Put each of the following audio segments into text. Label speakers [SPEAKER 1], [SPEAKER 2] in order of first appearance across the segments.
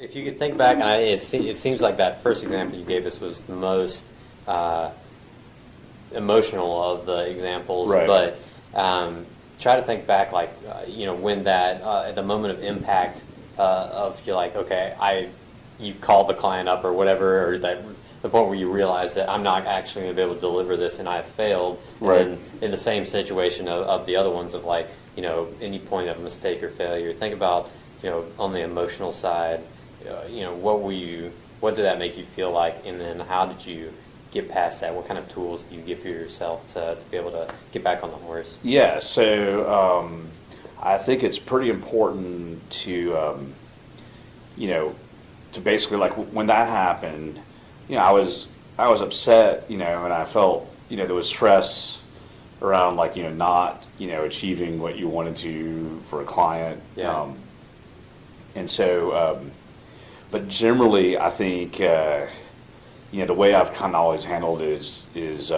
[SPEAKER 1] if you could think back, and it seems like that first example you gave us was the most emotional of the examples,
[SPEAKER 2] right.
[SPEAKER 1] But try to think back, like when that at the moment of impact of you're like, okay, you called the client up or whatever, or that the point where you realize that I'm not actually going to be able to deliver this and I've failed.
[SPEAKER 2] Right.
[SPEAKER 1] And in the same situation of the other ones of like any point of mistake or failure, think about on the emotional side, what did that make you feel like, and then how did you get past that? What kind of tools do you give for yourself to be able to get back on the horse?
[SPEAKER 2] Yeah, so I think it's pretty important to to basically, like, when that happened, I was upset, and I felt there was stress around, like, not achieving what you wanted to for a client.
[SPEAKER 1] Yeah.
[SPEAKER 2] And so, but generally, I think the way I've kind of always handled it is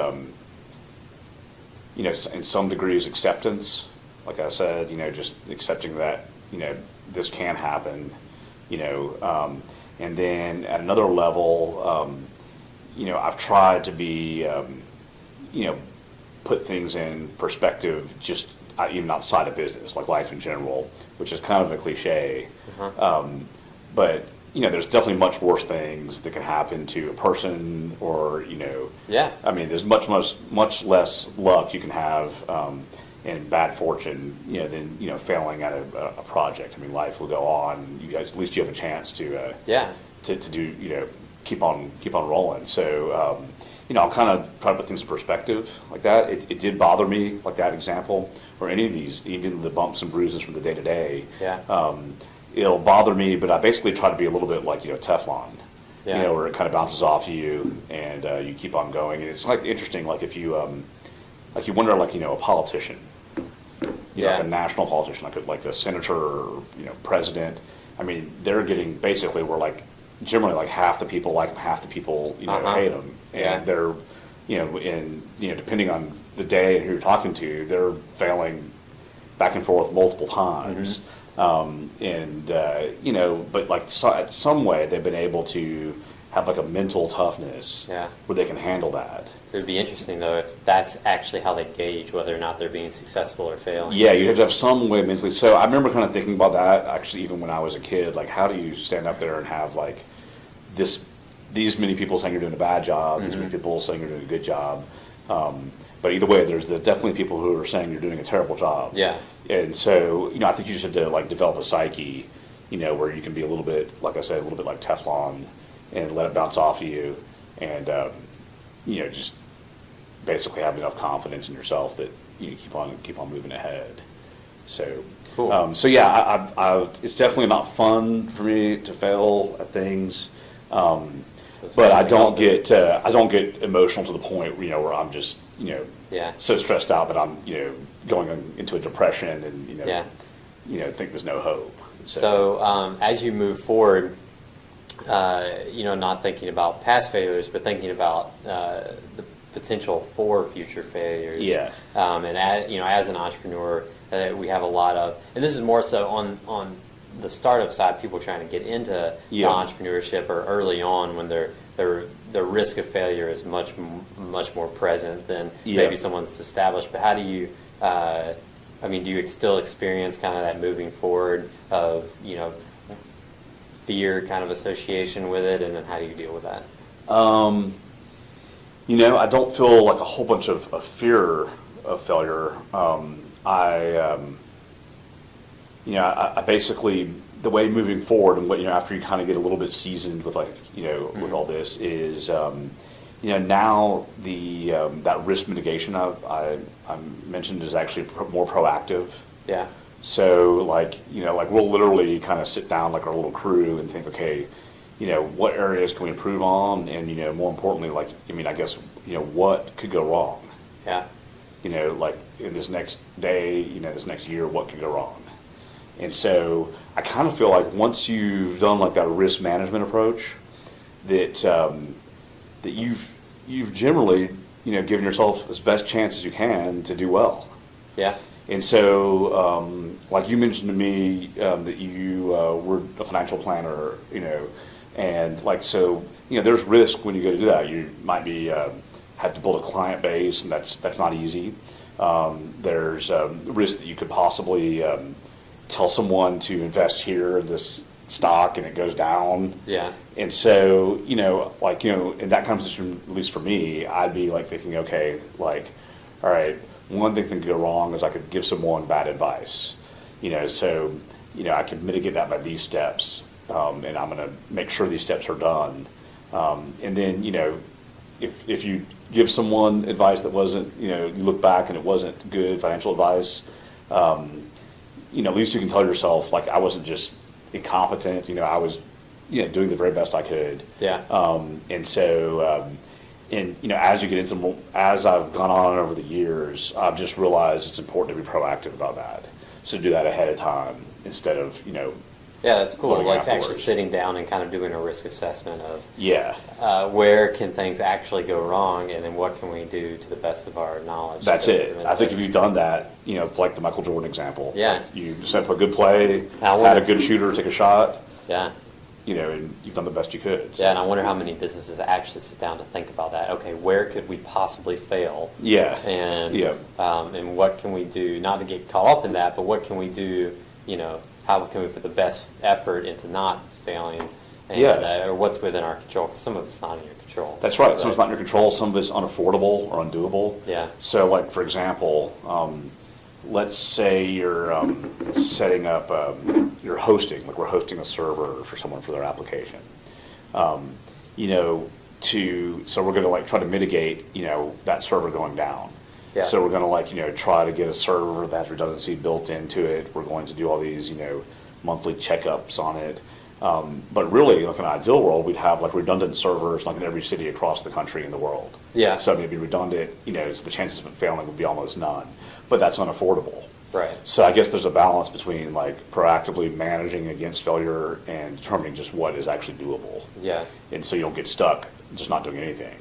[SPEAKER 2] in some degrees acceptance. Like I said, just accepting that this can happen, and then at another level, I've tried to be put things in perspective, just even outside of business, like life in general, which is kind of a cliche. But there's definitely much worse things that can happen to a person, or
[SPEAKER 1] Yeah.
[SPEAKER 2] I mean, there's much less luck you can have and bad fortune, than failing at a project. I mean, life will go on. You guys, at least you have a chance to do keep on rolling. So I'll kind of try to put things in perspective like that. It did bother me, like that example, or any of these, even the bumps and bruises from the day to day.
[SPEAKER 1] Yeah.
[SPEAKER 2] It'll bother me, but I basically try to be a little bit like Teflon.
[SPEAKER 1] Yeah.
[SPEAKER 2] Where it kind of bounces off you and you keep on going. And it's like interesting, like if you like you wonder, like a politician, like a national politician, like a senator or president. I mean, they're getting basically where like generally like half the people like them, half the people hate them, and they're depending on the day and who you're talking to, they're failing back and forth multiple times. But like at some way they've been able to have like a mental toughness where they can handle that.
[SPEAKER 1] It would be interesting though if that's actually how they gauge whether or not they're being successful or failing.
[SPEAKER 2] Yeah, you have to have some way mentally. So I remember kind of thinking about that actually even when I was a kid. Like, how do you stand up there and have like these many people saying you're doing a bad job, these many people saying you're doing a good job. But either way, there's definitely people who are saying you're doing a terrible job.
[SPEAKER 1] Yeah.
[SPEAKER 2] And so, I think you just have to like develop a psyche, where you can be a little bit, like I said, a little bit like Teflon, and let it bounce off of you, and just basically have enough confidence in yourself that you keep on moving ahead. So,
[SPEAKER 1] cool.
[SPEAKER 2] So yeah, it's definitely not fun for me to fail at things, but I don't get emotional to the point where I'm just so stressed out that I'm going into a depression and think there's no hope.
[SPEAKER 1] So as you move forward, not thinking about past failures, but thinking about the potential for future failures.
[SPEAKER 2] Yeah.
[SPEAKER 1] And as an entrepreneur, we have a lot of, and this is more so on the startup side, people trying to get into entrepreneurship or early on when the risk of failure is much more present than maybe someone that's established. But how do you, do you still experience kind of that moving forward of, fear kind of association with it, and then how do you deal with that?
[SPEAKER 2] I don't feel like a whole bunch of fear of failure. I basically, the way moving forward and what after you kind of get a little bit seasoned with with all this is now that risk mitigation I mentioned is actually more proactive.
[SPEAKER 1] Yeah.
[SPEAKER 2] So we'll literally kind of sit down like our little crew and think, okay, what areas can we improve on, and more importantly, I guess what could go wrong.
[SPEAKER 1] Yeah.
[SPEAKER 2] Like in this next day, this next year, what could go wrong? And so I kind of feel like once you've done like that risk management approach, that that you've generally given yourself as best chance as you can to do well.
[SPEAKER 1] Yeah.
[SPEAKER 2] And so, like you mentioned to me that you were a financial planner, and like so, there's risk when you go to do that. You might be have to build a client base, and that's not easy. There's risk that you could possibly tell someone to invest here in this stock and it goes down.
[SPEAKER 1] Yeah.
[SPEAKER 2] And so, in that conversation, at least for me, I'd be like thinking, okay, like, all right, one thing that could go wrong is I could give someone bad advice, so, I could mitigate that by these steps, and I'm going to make sure these steps are done. And then, if you give someone advice that wasn't, you look back and it wasn't good financial advice, at least you can tell yourself, like, I wasn't just incompetent, I was, doing the very best I could.
[SPEAKER 1] Yeah.
[SPEAKER 2] And so, as you get into, as I've gone on over the years, I've just realized it's important to be proactive about that. So do that ahead of time instead of,
[SPEAKER 1] Yeah, that's cool. Like
[SPEAKER 2] afterwards.
[SPEAKER 1] actually sitting down and kind of doing a risk assessment of
[SPEAKER 2] where
[SPEAKER 1] can things actually go wrong, and then what can we do to the best of our knowledge.
[SPEAKER 2] That's it. I think if you've done that, it's like the Michael Jordan example.
[SPEAKER 1] Yeah.
[SPEAKER 2] Like you set up a good play, had a good shooter take a shot.
[SPEAKER 1] Yeah.
[SPEAKER 2] And you've done the best you could. So.
[SPEAKER 1] Yeah, and I wonder how many businesses actually sit down to think about that. Okay, where could we possibly fail?
[SPEAKER 2] Yeah.
[SPEAKER 1] And what can we do, not to get caught up in that, but what can we do, how can we put the best effort into not failing? And, or what's within our control, because some of it's not in your control.
[SPEAKER 2] That's right. Some of it's not in your control. Some of it's unaffordable or undoable.
[SPEAKER 1] Yeah.
[SPEAKER 2] So, like, for example, let's say you're setting up, you're hosting, like we're hosting a server for someone for their application. So we're going to like try to mitigate, that server going down.
[SPEAKER 1] Yeah.
[SPEAKER 2] So we're going to try to get a server that has redundancy built into it. We're going to do all these, monthly checkups on it. But really, like in an ideal world, we'd have like redundant servers like in every city across the country and the world.
[SPEAKER 1] Yeah.
[SPEAKER 2] So it'd be redundant, so the chances of it failing would be almost none. But that's unaffordable.
[SPEAKER 1] Right.
[SPEAKER 2] So I guess there's a balance between like proactively managing against failure and determining just what is actually doable.
[SPEAKER 1] Yeah.
[SPEAKER 2] And so you don't get stuck just not doing anything.